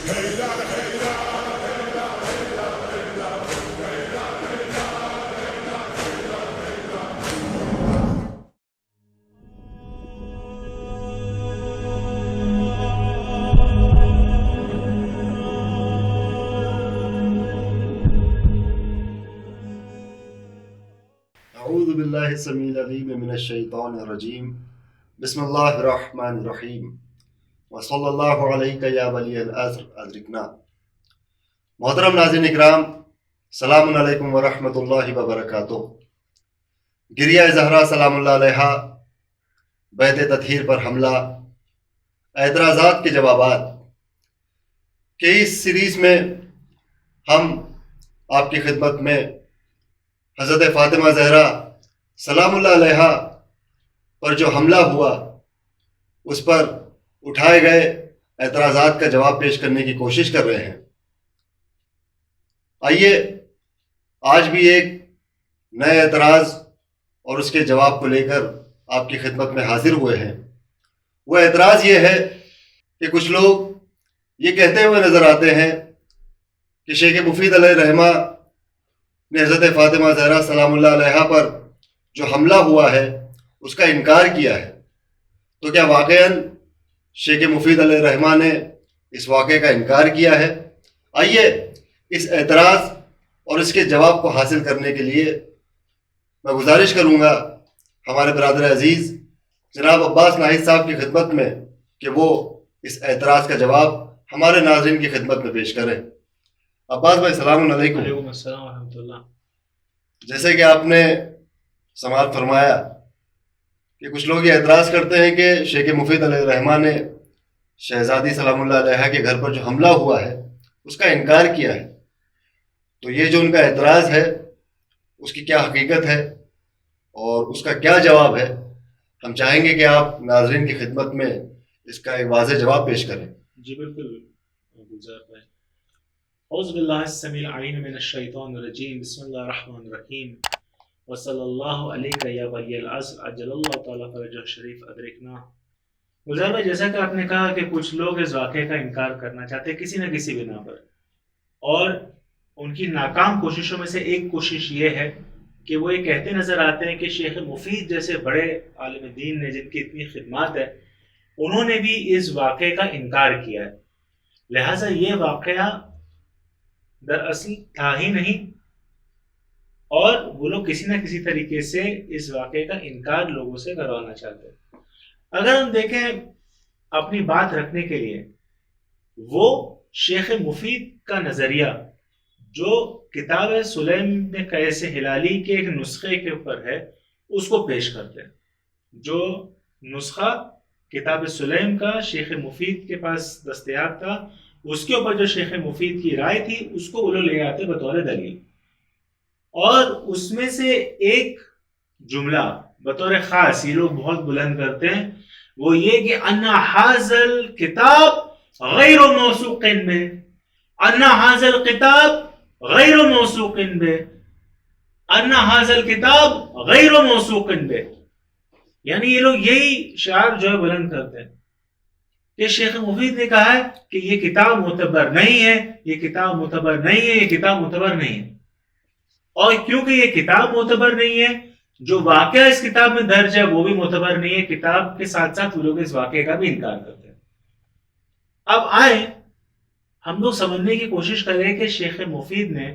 اعوذ باللہ السمیع العلیم من الشیطان الرجیم بسم اللہ الرحمن الرحیم وصلی اللہ علیہ یا ولی العصر ادرکنا۔ محترم ناظرین اکرام، السلام علیکم ورحمۃ اللہ وبرکاتہ۔ گریہ زہرا سلام اللہ علیہا، بیت تطہیر پر حملہ، اعتراضات کے جوابات کہ اس سیریز میں ہم آپ کی خدمت میں حضرت فاطمہ زہرا سلام اللہ علیہا پر جو حملہ ہوا اس پر اٹھائے گئے اعتراضات کا جواب پیش کرنے کی کوشش کر رہے ہیں۔ آئیے آج بھی ایک نئے اعتراض اور اس کے جواب کو لے کر آپ کی خدمت میں حاضر ہوئے ہیں۔ وہ اعتراض یہ ہے کہ کچھ لوگ یہ کہتے ہوئے نظر آتے ہیں کہ شیخ مفید علیہ الرحمہ نے حضرت فاطمہ زہرا سلام اللہ علیہا پر جو حملہ ہوا ہے اس کا انکار کیا ہے، تو کیا واقعاً شیخ مفید علیہ الرحمہ نے اس واقعے کا انکار کیا ہے؟ آئیے اس اعتراض اور اس کے جواب کو حاصل کرنے کے لیے میں گزارش کروں گا ہمارے برادر عزیز جناب عباس ناہید صاحب کی خدمت میں کہ وہ اس اعتراض کا جواب ہمارے ناظرین کی خدمت میں پیش کریں۔ عباس بھائی السلام علیکم۔ وعلیکم السلام ورحمۃ اللہ۔ جیسے کہ آپ نے سماعت فرمایا کہ کچھ لوگ یہ اعتراض کرتے ہیں کہ شیخ مفید علیہ الرحمہ نے شہزادی سلام اللہ علیہا کے گھر پر جو حملہ ہوا ہے اس کا انکار کیا ہے، تو یہ جو ان کا اعتراض ہے اس کی کیا حقیقت ہے اور اس کا کیا جواب ہے، ہم چاہیں گے کہ آپ ناظرین کی خدمت میں اس کا ایک واضح جواب پیش کریں۔ جی بالکل گلزار بھائی۔ اعوذ باللہ السمیع العلیم من الشیطان الرجیم، بسم اللہ الرحمن الرحیم، وصلی اللہ علیہ یا ولی العصر عجل اللہ تعالیٰ فرجہ الشریف ادرکنا۔ گلزار بھائی، جیسا کہ آپ نے کہا کہ کچھ لوگ اس واقعے کا انکار کرنا چاہتے ہیں کسی نہ کسی بنا پر، اور ان کی ناکام کوششوں میں سے ایک کوشش یہ ہے کہ وہ یہ کہتے نظر آتے ہیں کہ شیخ مفید جیسے بڑے عالم دین نے جن کی اتنی خدمات ہے انہوں نے بھی اس واقعے کا انکار کیا ہے، لہٰذا یہ واقعہ دراصل تھا ہی نہیں، اور وہ لوگ کسی نہ کسی طریقے سے اس واقعے کا انکار لوگوں سے کروانا چاہتے ہیں۔ اگر ہم دیکھیں اپنی بات رکھنے کے لیے، وہ شیخ مفید کا نظریہ جو کتاب سلیم بن قیس ہلالی کے ایک نسخے کے اوپر ہے اس کو پیش کرتے ہیں۔ جو نسخہ کتاب سلیم کا شیخ مفید کے پاس دستیاب تھا، اس کے اوپر جو شیخ مفید کی رائے تھی اس کو وہ لوگ لے آتے بطور دلیل، اور اس میں سے ایک جملہ بطور خاص یہ لوگ بہت بلند کرتے ہیں، وہ یہ کہ ان حاذل کتاب غیر موثوق میں، ان حاذل کتاب غیر موثوق میں، ان حاذل کتاب غیر موثوق میں، یعنی یہ لوگ یہی شعار جو ہے بلند کرتے ہیں کہ شیخ مفید نے کہا ہے کہ یہ کتاب معتبر نہیں ہے، یہ کتاب معتبر نہیں ہے، یہ کتاب معتبر نہیں ہے، اور کیونکہ یہ کتاب معتبر نہیں ہے، جو واقعہ اس کتاب میں درج ہے وہ بھی معتبر نہیں ہے، کتاب کے ساتھ ساتھ وہ لوگ اس واقعے کا بھی انکار کرتے ہیں۔ اب آئیں ہم لوگ سمجھنے کی کوشش کریں کہ شیخ مفید نے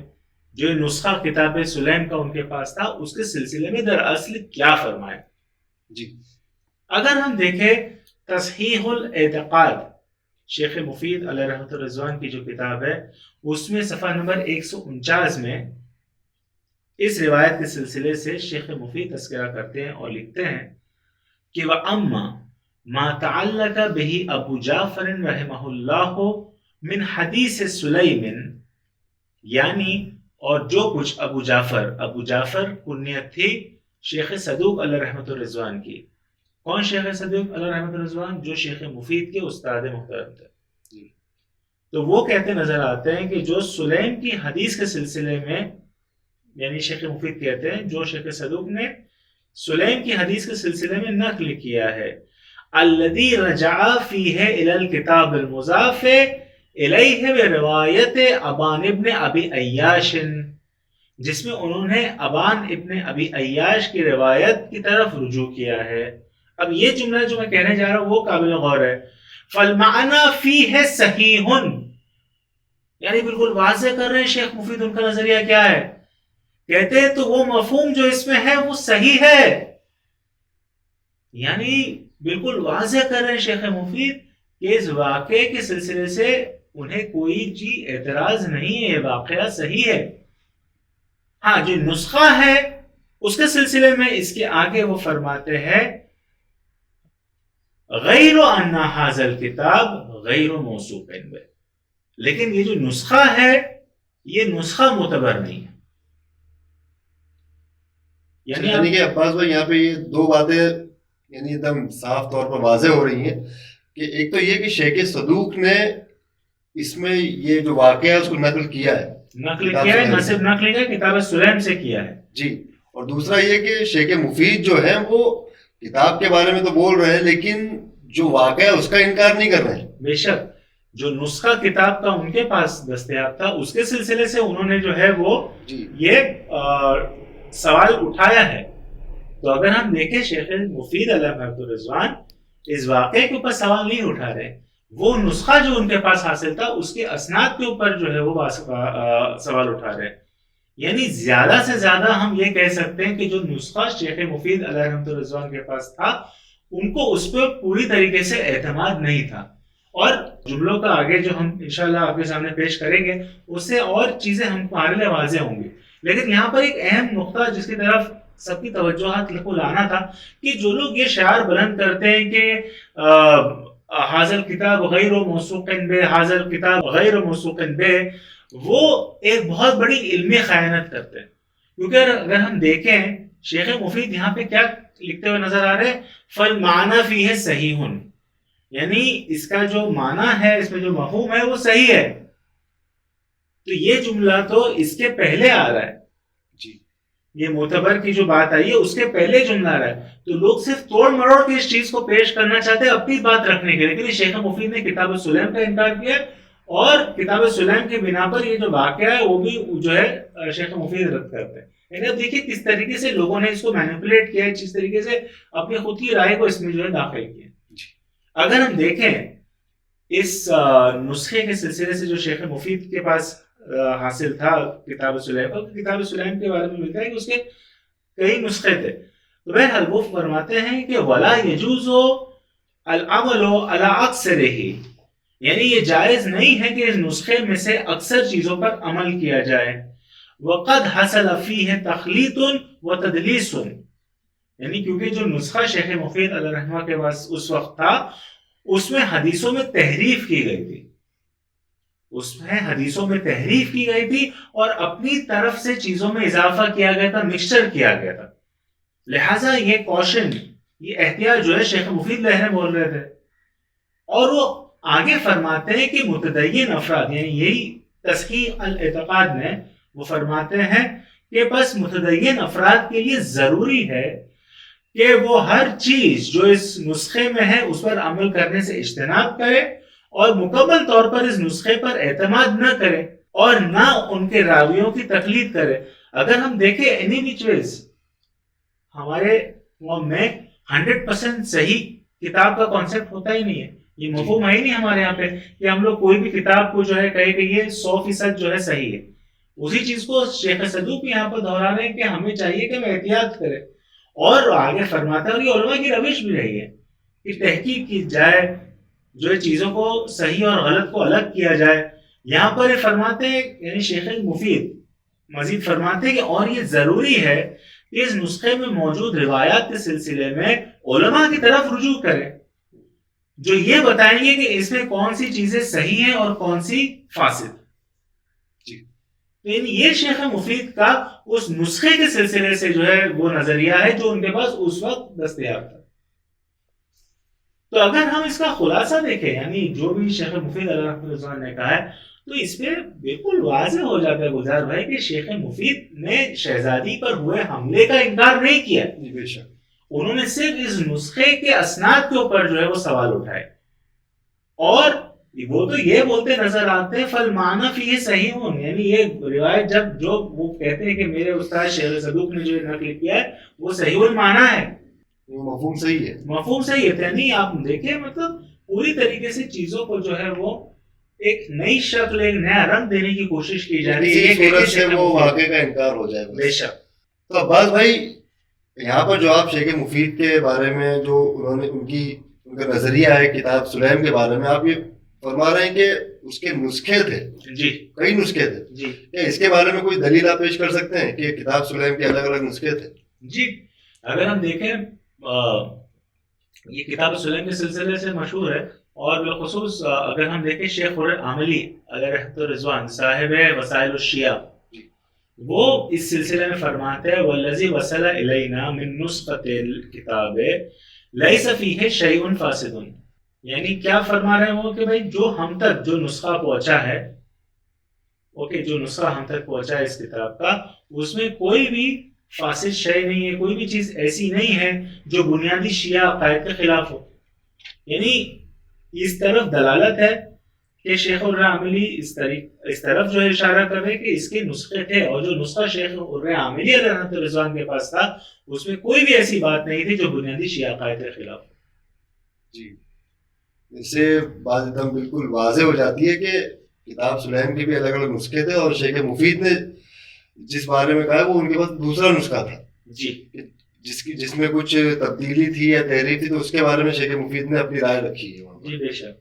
جو نسخہ کتاب سلیم کا ان کے پاس تھا اس کے سلسلے میں دراصل کیا فرمایا۔ جی، اگر ہم دیکھیں تصحیح الاعتقاد شیخ مفید علیہ رحمۃ الرضوان کی جو کتاب ہے اس میں صفحہ نمبر 149 میں اس روایت کے سلسلے سے شیخ مفید تذکرہ کرتے ہیں اور لکھتے ہیں کہ وَأَمَّا مَا تَعَلَّقَ بِهِ ابو جعفر رحمہ اللہ من حدیث سلیم، یعنی اور جو کچھ ابو جعفر کنیت تھی شیخ صدوق علیہ رحمۃ الرضوان کی۔ کون شیخ صدوق علیہ رحمۃ الرضوان؟ جو شیخ مفید کے استاد محترم تھے۔ تو وہ کہتے نظر آتے ہیں کہ جو سلیم کی حدیث کے سلسلے میں، یعنی شیخ مفید کہتے ہیں جو شیخ صدوق نے سلیم کی حدیث کے سلسلے میں نقل کیا ہے، الذی رجع فیہ الی الکتاب المضاف الیہ بروایت ابان ابن ابی عیاش، جس میں انہوں نے ابان ابن ابی عیاش کی روایت کی طرف رجوع کیا ہے۔ اب یہ جملہ جو میں کہنے جا رہا ہوں وہ قابل غور ہے۔ فالمعنی فیہ صحیح، یعنی بالکل واضح کر رہے ہیں شیخ مفید ان کا نظریہ کیا ہے، کہتے ہیں تو وہ مفہوم جو اس میں ہے وہ صحیح ہے، یعنی بالکل واضح کر رہے ہیں شیخ مفید کہ اس واقعے کے سلسلے سے انہیں کوئی اعتراض نہیں ہے، یہ واقعہ صحیح ہے۔ ہاں جو نسخہ ہے اس کے سلسلے میں اس کے آگے وہ فرماتے ہیں غیر ان ھذا الکتاب غیر موثوق بہ، لیکن یہ جو نسخہ ہے یہ نسخہ معتبر نہیں ہے۔ یعنی کہ عباس بھائی یہاں پہ یہ دو باتیں یعنی ایک دم صاف طور پر واضح ہو رہی ہیں کہ ایک تو یہ کہ شیخ صدوق نے اس میں یہ جو واقعہ ہے اس کو نقل کیا ہے، نہ صرف نقل کیا، کتاب سلیم سے کیا ہے جی، اور دوسرا یہ کہ شیخ مفید جو ہے وہ کتاب کے بارے میں تو بول رہے ہیں لیکن جو واقعہ ہے اس کا انکار نہیں کر رہے ہیں۔ بے شک جو نسخہ کتاب کا ان کے پاس دستیاب تھا اس کے سلسلے سے انہوں نے جو ہے وہ یہ سوال اٹھایا ہے۔ تو اگر ہم دیکھیں شیخ مفید علیہ رحمۃ الرضوان اس واقعے کے اوپر سوال نہیں اٹھا رہے، وہ نسخہ جو ان کے پاس حاصل تھا اس کے اسناد کے اوپر جو ہے وہ سوال اٹھا رہے، یعنی زیادہ سے زیادہ ہم یہ کہہ سکتے ہیں کہ جو نسخہ شیخ مفید علیہ رحمۃ الرضوان کے پاس تھا ان کو اس پہ پوری طریقے سے اعتماد نہیں تھا، اور جملوں کا آگے جو ہم انشاءاللہ آپ کے سامنے پیش کریں گے اس سے اور چیزیں ہمارے لیے واضح ہوں گی۔ لیکن یہاں پر ایک اہم نقطہ جس کی طرف سب کی توجہات کو لانا تھا کہ جو لوگ یہ شعار بلند کرتے ہیں کہ حاضر کتاب غیر موثوق بہ، حاضر کتاب غیر موثوق بہ، وہ ایک بہت بڑی علمی خیانت کرتے ہیں، کیونکہ اگر ہم دیکھیں شیخ مفید یہاں پہ کیا لکھتے ہوئے نظر آ رہے ہیں، فالمعنی فیہ صحیح، یعنی اس کا جو معنی ہے، اس میں جو مفہوم ہے وہ صحیح ہے۔ تو یہ جملہ تو اس کے پہلے آ رہا ہے جی، یہ معتبر کی جو بات آئی ہے اس کے پہلے جملہ آ رہا ہے، تو لوگ صرف توڑ مروڑ کے اس چیز کو پیش کرنا چاہتے ہیں اپنی بات رکھنے کے لیے، لیکن شیخ مفید نے کتاب سلیم کا انکار کیا اور کتاب سلیم کے بنا پر یہ جو واقعہ ہے وہ بھی جو ہے شیخ مفید رد کرتے ہیں۔ یعنی اب دیکھیے کس طریقے سے لوگوں نے اس کو مینیپولیٹ کیا ہے، جس طریقے سے اپنی خود کی رائے کو اس میں جو ہے داخل کیا۔ اگر ہم دیکھیں اس نسخے کے سلسلے سے جو شیخ مفید کے پاس حاصل تھا کتاب سلیم، کتاب سلیم کے بارے میں ملتا ہے کہ اس کے کئی نسخے تھے، تو بہرحال وہ فرماتے ہیں کہ ولا یجوز العمل علی اکثرہ، یعنی یہ جائز نہیں ہے کہ اس نسخے میں سے اکثر چیزوں پر عمل کیا جائے۔ وقد حصل فیہ تخلیط و تدلیس، یعنی کیونکہ جو نسخہ شیخ مفید علیہ رحمہ کے پاس اس وقت تھا اس میں حدیثوں میں تحریف کی گئی تھی، اس میں حدیثوں میں تحریف کی گئی تھی اور اپنی طرف سے چیزوں میں اضافہ کیا گیا تھا، مکسچر کیا گیا تھا، لہٰذا یہ کوشن، یہ احتیاط جو ہے شیخ مفید لہریں بول رہے تھے، اور وہ آگے فرماتے ہیں کہ متدین افراد، یعنی یہی تصحیح الاعتقاد میں وہ فرماتے ہیں کہ بس متدین افراد کے لیے ضروری ہے کہ وہ ہر چیز جو اس نسخے میں ہے اس پر عمل کرنے سے اجتناب کرے اور مکمل طور پر اس نسخے پر اعتماد نہ کرے اور نہ ان کے راویوں کی تقلید کرے۔ اگر ہم دیکھیں اینی وچ ویز ہمارے میں 100% صحیح کتاب کا کانسیپٹ ہوتا ہی نہیں ہے، یہ مفہوم ہے ہی نہیں ہمارے یہاں پہ کہ ہم لوگ کوئی بھی کتاب کو جو ہے کہے کہ یہ 100% جو ہے صحیح ہے۔ اسی چیز کو شیخ صدوق یہاں پر دہرا رہے ہیں کہ ہمیں چاہیے کہ ہم احتیاط کریں، اور آگے فرماتا ہے اور یہ علماء کی روش بھی رہی ہے کہ تحقیق کی جائے، جو چیزوں کو صحیح اور غلط کو الگ کیا جائے۔ یہاں پر فرماتے ہیں یعنی شیخ مفید مزید فرماتے ہیں کہ اور یہ ضروری ہے کہ اس نسخے میں موجود روایات کے سلسلے میں علماء کی طرف رجوع کریں جو یہ بتائیں گے کہ اس میں کون سی چیزیں صحیح ہیں اور کون سی فاسد۔ یعنی یہ شیخ مفید کا اس نسخے کے سلسلے سے جو ہے وہ نظریہ ہے جو ان کے پاس اس وقت دستیاب تھا۔ تو اگر ہم اس کا خلاصہ دیکھیں، یعنی جو بھی شیخ مفید علیہ الرحمۃ نے کہا ہے، تو اس پہ بالکل واضح ہو جاتا ہے گلزار بھائی کہ شیخ مفید نے شہزادی پر ہوئے حملے کا انکار نہیں کیا، بے شک انہوں نے صرف اس نسخے کے اسناد کے اوپر جو ہے وہ سوال اٹھائے، اور وہ تو یہ بولتے نظر آتے ہیں فالمعنی فیہ صحیح ہوں، یعنی یہ روایت جب جو وہ کہتے ہیں کہ میرے استاد شیخ صدوق نے جو نقل کیا ہے وہ صحیح المعنی ہے، مفہوم صحیح ہے، مفہوم صحیح ہے. یعنی آپ دیکھیں مطلب پوری طریقے سے چیزوں کو جو ہے وہ ایک نئی شکل ایک نیا رنگ دینے کی کوشش کی جا رہی ہے، اسی صورت سے وہ واقعے کا انکار ہو جائے. بے شک. تو عباس بھائی یہاں پر جو آپ شیخ مفید کے بارے میں جو انہوں نے ان کا نظریہ ہے کتاب سلیم کے بارے میں، آپ یہ فرما رہے ہیں کہ اس کے نسخے تھے، جی کئی نسخے تھے، جی. کیا اس کے بارے میں کوئی دلیل آپ پیش کر سکتے ہیں کہ کتاب سلیم کے الگ الگ نسخے تھے؟ جی اگر ہم دیکھیں یہ کتاب سلیم کے سلسلے سے مشہور ہے، اور بالخصوص اگر ہم دیکھیں شیخ عاملی علیہ رحمۃ الرضوان صاحب وسائل الشیعہ، وہ اس سلسلے میں فرماتے ہیں والذی وصل الینا من نسخۃ الکتاب لیس فیہ شیء فاسد، یعنی کیا فرما رہے ہیں وہ کہ بھائی جو ہم تک جو نسخہ پہنچا ہے، اوکے، جو نسخہ ہم تک پہنچا ہے اس کتاب کا، اس میں کوئی بھی فاسد شے نہیں ہے، کوئی بھی چیز ایسی نہیں ہے جو بنیادی شیعہ عقائد کے خلاف ہو. یعنی اس طرف دلالت ہے کہ شیخ العاملی اس طرف جو ہے اشارہ کر رہے کہ اس کے نسخے تھے، اور جو نسخہ شیخ العاملی علیہ رحمۃ الرضوان کے پاس تھا اس میں کوئی بھی ایسی بات نہیں تھی جو بنیادی شیعہ عقائد کے خلاف ہو. جی، اس سے بات ایک دم بالکل واضح ہو جاتی ہے کہ کتاب سلیم کے بھی الگ الگ نسخے تھے، اور شیخ مفید نے جس بارے میں کہا وہ ان کے پاس دوسرا نسخہ تھا، جی، جس میں کچھ تبدیلی تھی یا تحریف تھی، تو اس کے بارے میں شیخ مفید نے اپنی رائے رکھی ہے. جی بے شک.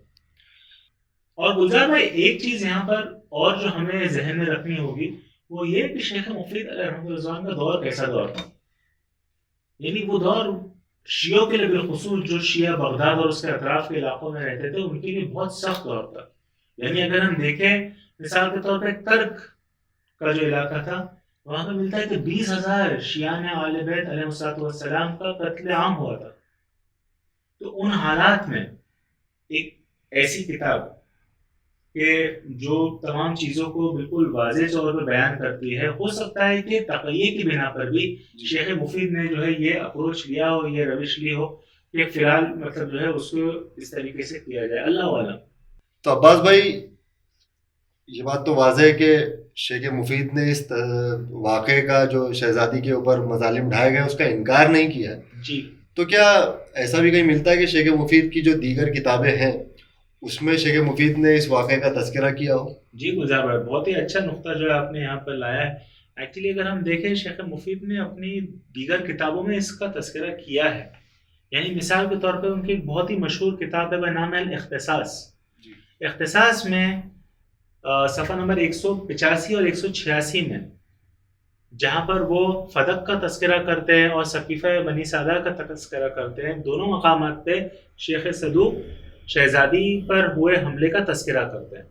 اور گلزار بھائی ایک چیز یہاں پر اور جو ہمیں ذہن میں رکھنی ہوگی وہ یہ کہ شیخ مفید علیہ رحمۃ الرضوان کا دور کیسا دور تھا. یعنی وہ دور شیعوں کے لیے بالخصوص جو شیعہ بغداد اور اس کے اطراف کے علاقوں میں رہتے تھے ان کے لیے بہت سخت دور تھا. یعنی اگر ہم دیکھیں مثال کے طور پہ ترک کا جو علاقہ تھا وہاں پہ ملتا ہے کہ 20,000 شیعان اہل بیت علیہ السلام کا قتل عام ہوا تھا. تو ان حالات میں ایک ایسی کتاب کہ جو تمام چیزوں کو بالکل واضح طور پر بیان کرتی ہے، ہو سکتا ہے کہ تقیہ کی بنا پر بھی شیخ مفید نے جو ہے یہ اپروچ لیا ہو، یہ روش لی ہو کہ فی الحال مطلب جو ہے اس کو اس طریقے سے کیا جائے. اللہ عالم. تو عباس بھائی یہ بات تو واضح ہے کہ شیخ مفید نے اس واقعے کا جو شہزادی کے اوپر مظالم ڈھائے گئے اس کا انکار نہیں کیا. جی. تو کیا ایسا بھی کہیں ملتا ہے کہ شیخ مفید کی جو دیگر کتابیں ہیں اس میں شیخ مفید نے اس واقعے کا تذکرہ کیا ہو؟ جی گلزار بھائی بہت ہی اچھا نقطہ جو ہے آپ نے یہاں پر لایا ہے. ایکچولی اگر ہم دیکھیں شیخ مفید نے اپنی دیگر کتابوں میں اس کا تذکرہ کیا ہے. یعنی مثال کے طور پہ ان کی ایک بہت ہی مشہور کتاب ہے بنام ہے الاختصاص. اختصاص میں صفحہ نمبر 185 اور 186 میں جہاں پر وہ فدق کا تذکرہ کرتے ہیں اور ثقیفہ بنی سادہ کا تذکرہ کرتے ہیں، دونوں مقامات پہ شیخ صدوق شہزادی پر ہوئے حملے کا تذکرہ کرتے ہیں.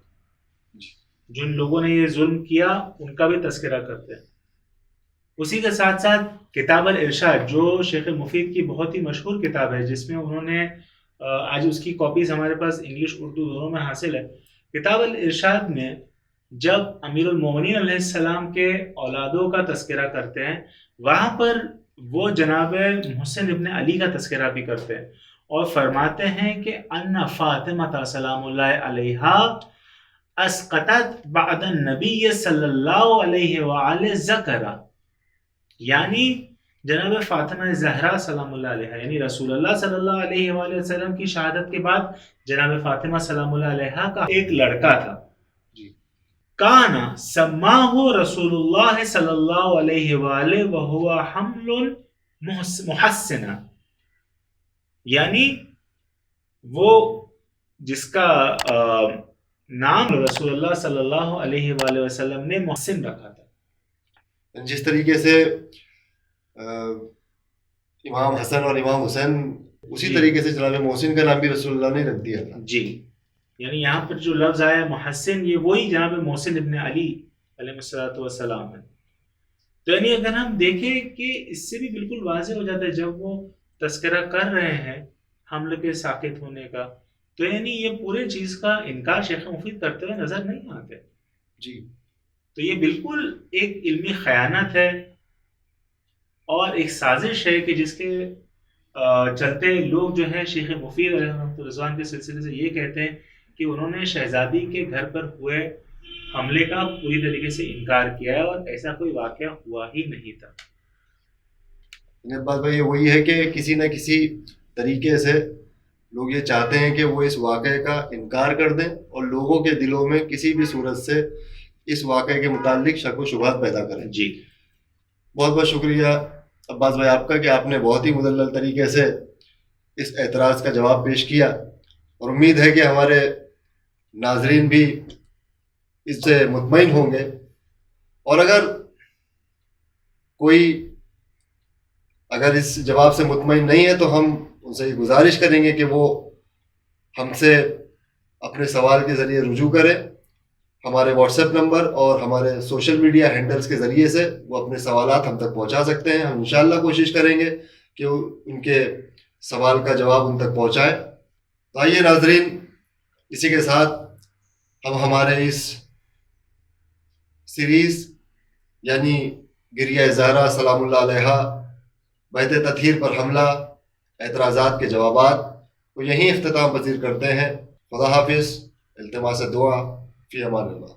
جن لوگوں نے یہ ظلم کیا ان کا بھی تذکرہ کرتے ہیں. اسی کے ساتھ ساتھ کتاب الارشاد جو شیخ مفید کی بہت ہی مشہور کتاب ہے، جس میں انہوں نے آج اس کی کاپیز ہمارے پاس انگلش اردو دونوں میں حاصل ہے. کتاب الارشاد میں جب امیر المومنین علیہ السلام کے اولادوں کا تذکرہ کرتے ہیں وہاں پر وہ جناب محسن ابن علی کا تذکرہ بھی کرتے ہیں اور فرماتے ہیں کہ ان فاطمہ سلام اللہ علیہا اسقطت بعد النبی صلی اللہ علیہ وآلہ ذکرہ، یعنی جناب فاطمہ زہرا سلام اللہ علیہ یعنی رسول اللہ صلی اللہ علیہ وآلہ وسلم کی شہادت کے بعد جناب فاطمہ سلام اللہ علیہ کا ایک لڑکا تھا، کانا سماہ رسول اللہ صلی اللہ علیہ وآلہ وہو حمل محسنہ، یعنی وہ جس کا نام رسول اللہ صلی اللہ علیہ وآلہ وسلم نے محسن رکھا تھا. جس طریقے سے امام حسن اور امام حسین اسی طریقے سے جناب محسن کا نام بھی رسول اللہ نے رکھ دیا تھا. جی، یعنی یہاں پر جو لفظ آیا محسن یہ وہی جناب محسن ابن علی علیہ السلام ہے. تو یعنی اگر ہم دیکھیں کہ اس سے بھی بالکل واضح ہو جاتا ہے جب وہ تذکرہ کر رہے ہیں حملے کے ساقط ہونے کا، تو یعنی یہ پورے چیز کا انکار شیخ مفید کرتے ہوئے نظر نہیں آتے. جی، تو یہ بالکل ایک علمی خیانت ہے اور ایک سازش ہے کہ جس کے چلتے لوگ جو ہے شیخ مفید علیہ الرضوان کے سلسلے سے یہ کہتے ہیں کہ انہوں نے شہزادی کے گھر پر ہوئے حملے کا پوری طریقے سے انکار کیا ہے اور ایسا کوئی واقعہ ہوا ہی نہیں تھا۔ بات بھائی وہی ہے کہ کسی نہ کسی طریقے سے لوگ یہ چاہتے ہیں کہ وہ اس واقعے کا انکار کر دیں اور لوگوں کے دلوں میں کسی بھی صورت سے اس واقعے کے متعلق شک و شبہات پیدا کریں۔ جی بہت بہت شکریہ عباس بھائی آپ کا کہ آپ نے بہت ہی مدلل طریقے سے اس اعتراض کا جواب پیش کیا، اور امید ہے کہ ہمارے ناظرین بھی اس سے مطمئن ہوں گے۔ اور اگر اس جواب سے مطمئن نہیں ہے تو ہم ان سے یہ گزارش کریں گے کہ وہ ہم سے اپنے سوال کے ذریعے رجوع کریں۔ ہمارے واٹس ایپ نمبر اور ہمارے سوشل میڈیا ہینڈلز کے ذریعے سے وہ اپنے سوالات ہم تک پہنچا سکتے ہیں۔ ہم انشاءاللہ کوشش کریں گے کہ ان کے سوال کا جواب ان تک پہنچائیں۔ تو آئیے ناظرین، اسی کے ساتھ ہم ہمارے اس سیریز یعنی گریہ زہرا سلام اللہ علیہا بیت تطہیر پر حملہ اعتراضات کے جوابات کو یہیں اختتام پذیر کرتے ہیں۔ خدا حافظ، التماس دعا، فی امان اللہ۔